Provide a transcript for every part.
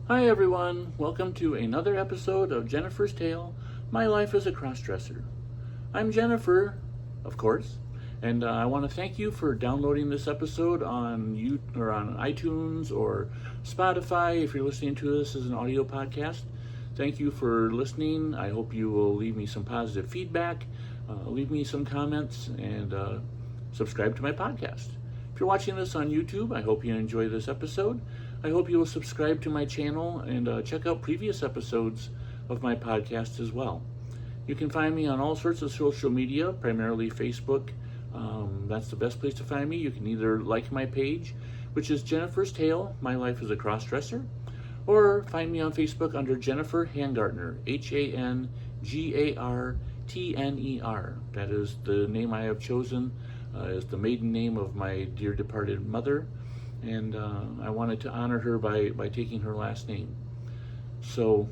Hi everyone, welcome to another episode of Jennifer's Tale, My Life as a Crossdresser. I'm Jennifer, of course, and I want to thank you for downloading this episode on iTunes or Spotify if you're listening to this as an audio podcast. Thank you for listening. I hope you will leave me some positive feedback, leave me some comments, and subscribe to my podcast. If you're watching this on YouTube, I hope you enjoy this episode. I hope you will subscribe to my channel and check out previous episodes of my podcast as well. You can find me on all sorts of social media, primarily Facebook. That's the best place to find me. You can either like my page, which is Jennifer's Tale, My Life as a Crossdresser, or find me on Facebook under Jennifer Hangartner, Hangartner. That is the name I have chosen, is the maiden name of my dear departed mother. And I wanted to honor her by taking her last name. So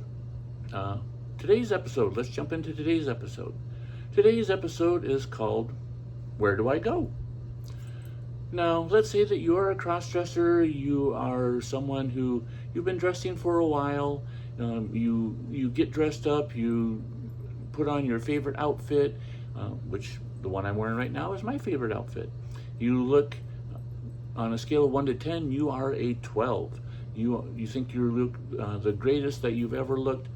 today's episode, let's jump into today's episode. Today's episode is called, Where Do I Go? Now, let's say that you are a crossdresser, you are someone who you've been dressing for a while, you get dressed up, you put on your favorite outfit, which the one I'm wearing right now is my favorite outfit. You look, on a scale of 1 to 10, you are a 12. You think you look the greatest that you've ever looked.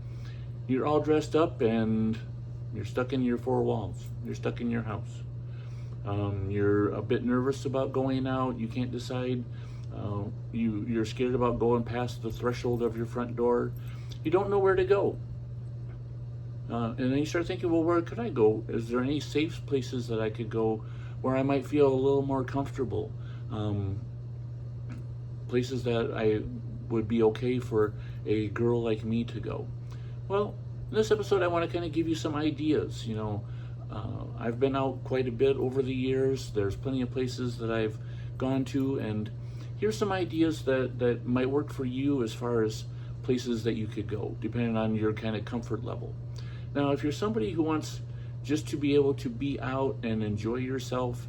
You're all dressed up and you're stuck in your four walls. You're stuck in your house. You're a bit nervous about going out. You can't decide. You're scared about going past the threshold of your front door. You don't know where to go. And then you start thinking, well, where could I go? Is there any safe places that I could go where I might feel a little more comfortable? Places that I would be okay for a girl like me to go. Well, in this episode I want to kind of give you some ideas. I've been out quite a bit over the years. There's plenty of places that I've gone to, and here's some ideas that might work for you as far as places that you could go, depending on your kind of comfort level. Now, if you're somebody who wants just to be able to be out and enjoy yourself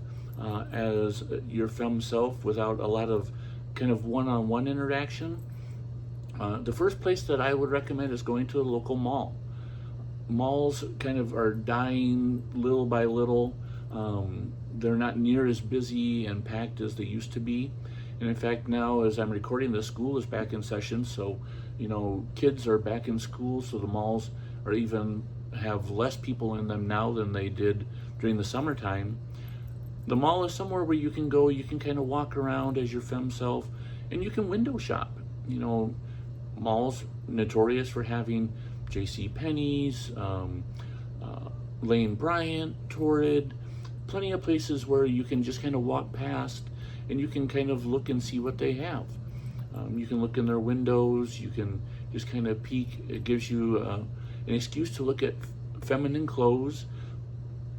as your femme self without a lot of kind of one-on-one interaction, the first place that I would recommend is going to a local mall. Malls kind of are dying little by little. They're not near as busy and packed as they used to be. And in fact, now as I'm recording this, school is back in session, so kids are back in school, so the malls are even have less people in them now than they did during the summertime. The mall is somewhere where you can go, you can kind of walk around as your femme self, and you can window shop. Malls notorious for having J.C. Penney's, Lane Bryant, Torrid, plenty of places where you can just kind of walk past and you can kind of look and see what they have. You can look in their windows, you can just kind of peek. It gives you an excuse to look at feminine clothes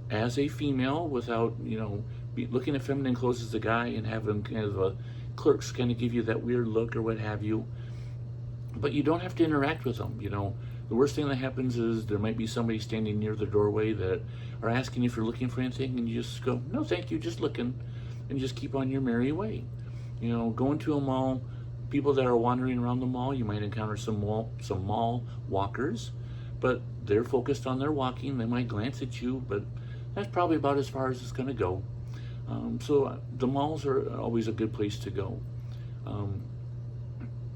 as a female without, looking at feminine clothes as a guy and having kind of a clerks kind of give you that weird look or what have you. But you don't have to interact with them. The worst thing that happens is there might be somebody standing near the doorway that are asking if you're looking for anything, and you just go, no, thank you, just looking, and just keep on your merry way. Going to a mall, people that are wandering around the mall, you might encounter some mall walkers, but they're focused on their walking. They might glance at you, but that's probably about as far as it's going to go. So the malls are always a good place to go.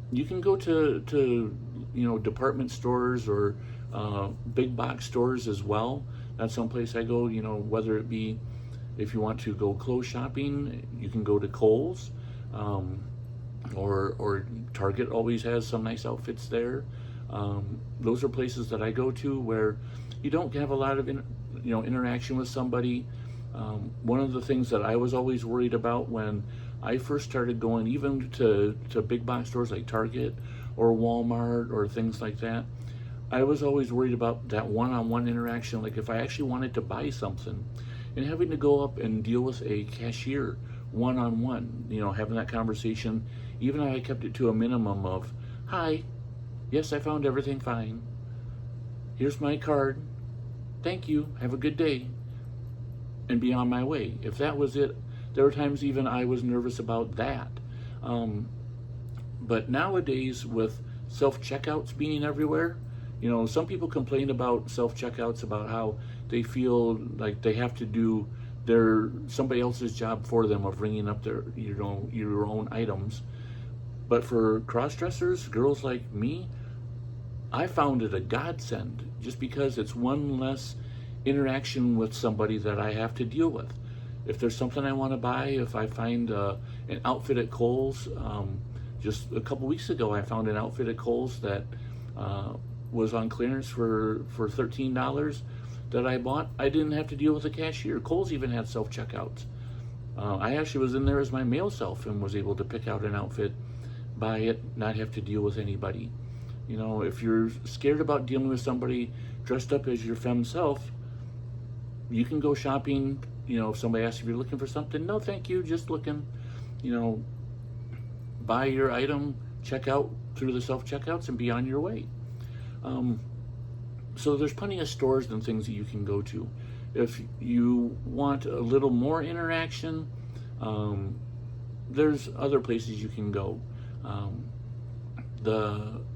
You can go to department stores or big box stores as well. That's someplace I go, whether it be if you want to go clothes shopping, you can go to Kohl's, or Target always has some nice outfits there. Those are places that I go to where you don't have a lot of interaction with somebody. One of the things that I was always worried about when I first started going even to big box stores like Target or Walmart or things like that, I was always worried about that one-on-one interaction. Like if I actually wanted to buy something and having to go up and deal with a cashier one-on-one, having that conversation, even if I kept it to a minimum of, hi, yes, I found everything fine. Here's my card. Thank you. Have a good day. And be on my way. If that was it, there were times even I was nervous about that. But nowadays, with self-checkouts being everywhere. You know, some people complain about self-checkouts, about how they feel like they have to do somebody else's job for them of ringing up your own items. But for cross-dressers, girls like me, I found it a godsend, just because it's one less interaction with somebody that I have to deal with. If there's something I want to buy, if I find an outfit at Kohl's, just a couple weeks ago I found an outfit at Kohl's that was on clearance for $13 that I bought. I didn't have to deal with a cashier. Kohl's even had self-checkouts. I actually was in there as my male self and was able to pick out an outfit, buy it, not have to deal with anybody. You know, if you're scared about dealing with somebody dressed up as your femme self, you can go shopping. You know, if somebody asks if you're looking for something, no thank you, just looking. You know, buy your item, check out through the self-checkouts, and be on your way. So there's plenty of stores and things that you can go to. If you want a little more interaction, there's other places you can go.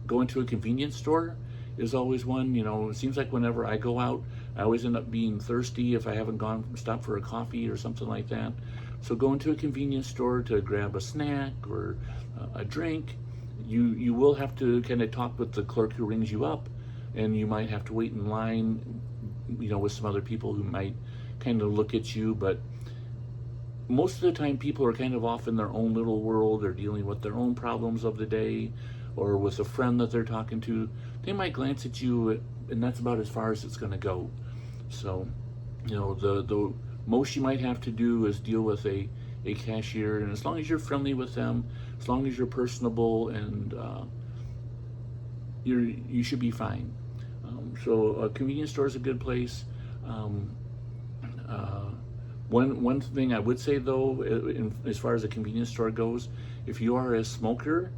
Going to a convenience store is always one. You know, it seems like whenever I go out, I always end up being thirsty if I haven't stopped for a coffee or something like that. So going to a convenience store to grab a snack or a drink, you will have to kind of talk with the clerk who rings you up, and you might have to wait in line, you know, with some other people who might kind of look at you. But most of the time people are kind of off in their own little world. They're dealing with their own problems of the day, or with a friend that they're talking to. They might glance at you, and that's about as far as it's going to go. So, you know, the most you might have to do is deal with a cashier, and as long as you're friendly with them, as long as you're personable, and you should be fine. So a convenience store is a good place. One thing I would say though, as far as a convenience store goes, if you are a smoker,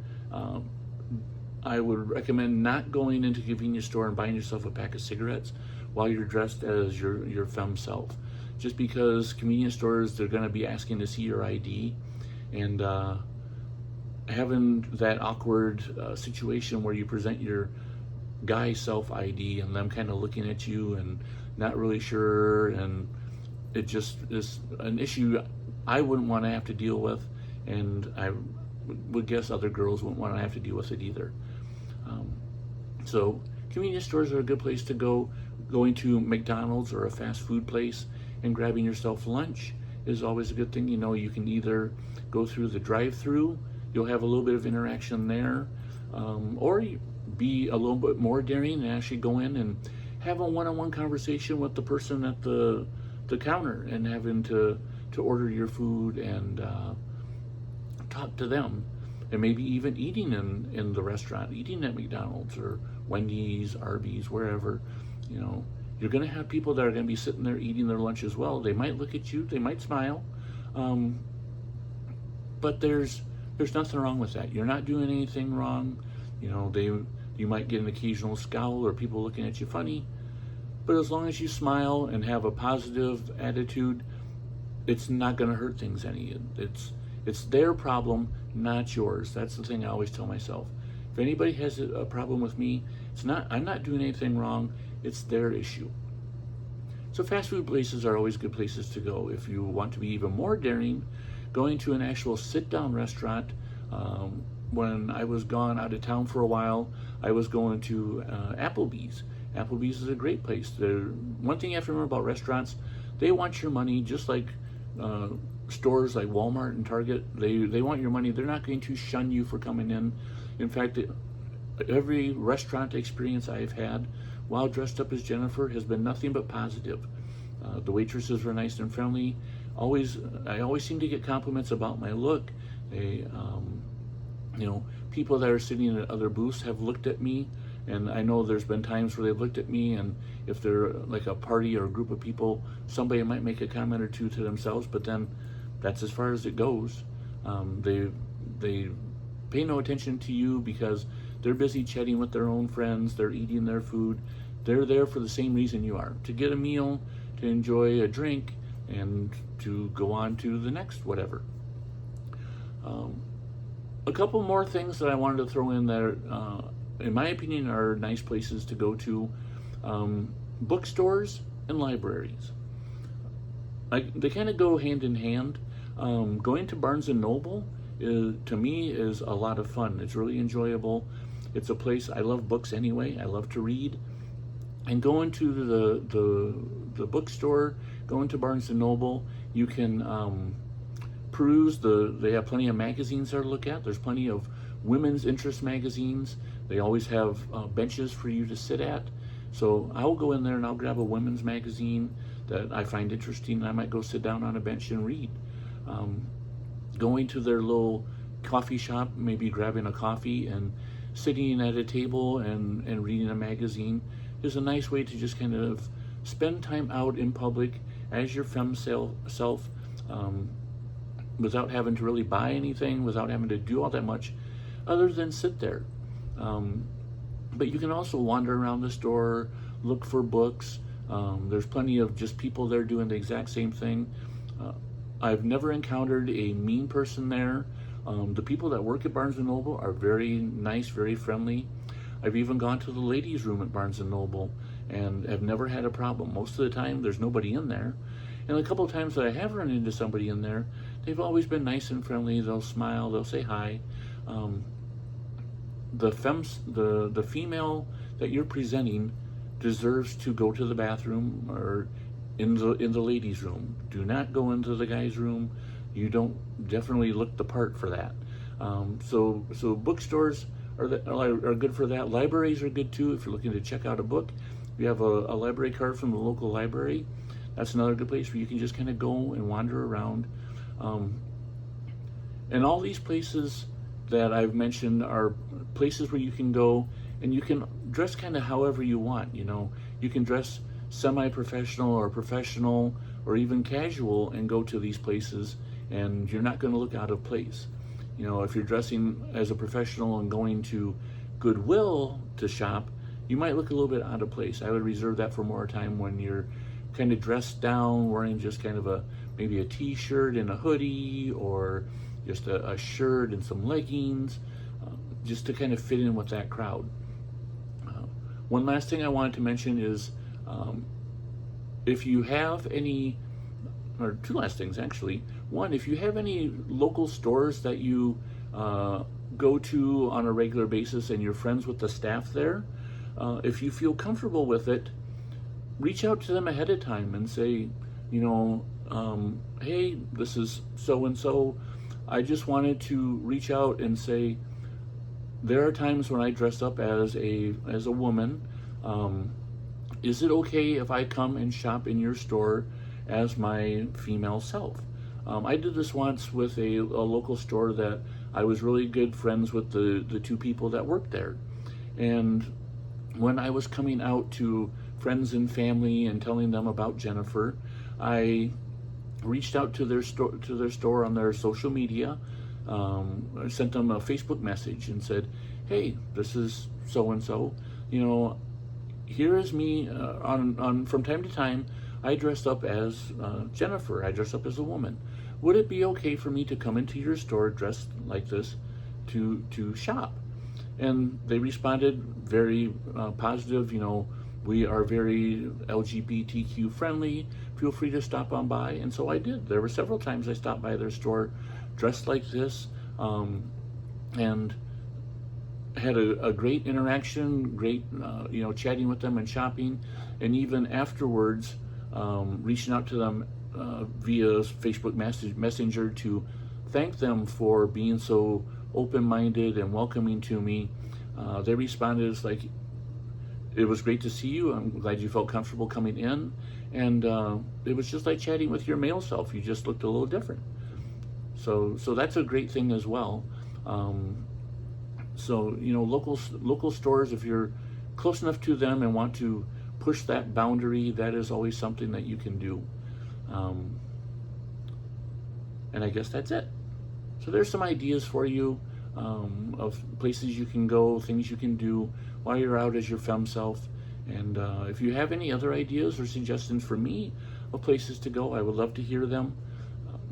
I would recommend not going into a convenience store and buying yourself a pack of cigarettes while you're dressed as your femme self. Just because convenience stores, they're going to be asking to see your ID, and having that awkward situation where you present your guy self ID and them kind of looking at you and not really sure, and it just is an issue I wouldn't want to have to deal with, and I would guess other girls wouldn't want to have to deal with it either. So convenience stores are a good place to go. Going to McDonald's or a fast food place and grabbing yourself lunch is always a good thing. You know, you can either go through the drive-through, you'll have a little bit of interaction there, or you be a little bit more daring and actually go in and have a one-on-one conversation with the person at the counter, and having to order your food and talk to them, and maybe even eating in the restaurant, eating at McDonald's or Wendy's, Arby's, wherever. You know, you're going to have people that are going to be sitting there eating their lunch as well. They might look at you, they might smile, but there's nothing wrong with that. You're not doing anything wrong. You know, you might get an occasional scowl or people looking at you funny, but as long as you smile and have a positive attitude, it's not going to hurt things any. It's their problem, not yours. That's the thing I always tell myself. If anybody has a problem with me, I'm not doing anything wrong. It's their issue. So fast food places are always good places to go. If you want to be even more daring, going to an actual sit-down restaurant. When I was gone out of town for a while, I was going to Applebee's. Applebee's is a great place. One thing you have to remember about restaurants, they want your money, just like stores like Walmart and Target. They want your money. They're not going to shun you for coming in. In fact, every restaurant experience I've had while dressed up as Jennifer has been nothing but positive. The waitresses were nice and friendly. I always seem to get compliments about my look. People that are sitting at other booths have looked at me, and I know there's been times where they've looked at me, and if they're like a party or a group of people, somebody might make a comment or two to themselves, but then that's as far as it goes. They pay no attention to you because they're busy chatting with their own friends, they're eating their food. They're there for the same reason you are, to get a meal, to enjoy a drink, and to go on to the next whatever. A couple more things that I wanted to throw in there in my opinion, are nice places to go to. Bookstores and libraries. They kind of go hand in hand. Going to Barnes and Noble to me is a lot of fun. It's really enjoyable. It's a place, I love books anyway. I love to read. And going to the bookstore, going to Barnes and Noble, you can peruse they have plenty of magazines there to look at. There's plenty of women's interest magazines. They always have benches for you to sit at. So I'll go in there and I'll grab a women's magazine that I find interesting, and I might go sit down on a bench and read. Going to their little coffee shop, maybe grabbing a coffee and sitting at a table and reading a magazine is a nice way to just kind of spend time out in public as your femme self, without having to really buy anything, without having to do all that much other than sit there. But you can also wander around the store, look for books. There's plenty of just people there doing the exact same thing. I've never encountered a mean person there. The people that work at Barnes & Noble are very nice, very friendly. I've even gone to the ladies' room at Barnes & Noble and have never had a problem. Most of the time, there's nobody in there. And a couple of times that I have run into somebody in there, they've always been nice and friendly. They'll smile, they'll say hi. The female that you're presenting deserves to go to the bathroom or in the ladies' room. Do not go into the guys' room. You don't definitely look the part for that. So bookstores are good for that. Libraries are good too if you're looking to check out a book. If you have a library card from the local library, that's another good place where you can just kind of go and wander around. And all these places that I've mentioned are places where you can go and you can dress kind of however you want. You know, you can dress semi-professional or professional or even casual and go to these places, and you're not going to look out of place. You know, if you're dressing as a professional and going to Goodwill to shop, you might look a little bit out of place. I would reserve that for more time when you're kind of dressed down, wearing just kind of maybe a t-shirt and a hoodie, or just a shirt and some leggings, just to kind of fit in with that crowd. One last thing I wanted to mention is if you have any, or two last things actually. One, if you have any local stores that you go to on a regular basis and you're friends with the staff there, if you feel comfortable with it, reach out to them ahead of time and say, you know, hey, this is so-and-so. I just wanted to reach out and say, there are times when I dress up as a woman. Is it okay if I come and shop in your store as my female self? I did this once with a local store that I was really good friends with the two people that worked there. And when I was coming out to friends and family and telling them about Jennifer, I reached out to their store on their social media. I sent them a Facebook message and said, hey, this is so-and-so. You know, here is me from time to time. I dress up as Jennifer. I dress up as a woman. Would it be okay for me to come into your store dressed like this to shop? And they responded very positive. You know, we are very LGBTQ friendly. Feel free to stop on by. And so I did. There were several times I stopped by their store dressed like this, and had a great interaction, great, chatting with them and shopping, and even afterwards, reaching out to them via Facebook Messenger to thank them for being so open-minded and welcoming to me. They responded as like, it was great to see you. I'm glad you felt comfortable coming in. And it was just like chatting with your male self. You just looked a little different. So that's a great thing as well. So, you know, local stores, if you're close enough to them and want to push that boundary, that is always something that you can do. And I guess that's it. So there's some ideas for you of places you can go, things you can do while you're out as your femme self. And if you have any other ideas or suggestions for me of places to go, I would love to hear them.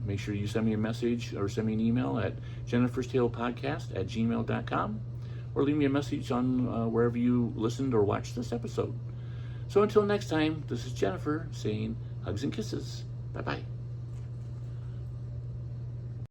Make sure you send me a message or send me an email at jenniferstalepodcast@gmail.com, or leave me a message on wherever you listened or watched this episode. So until next time, this is Jennifer saying hugs and kisses. Bye-bye.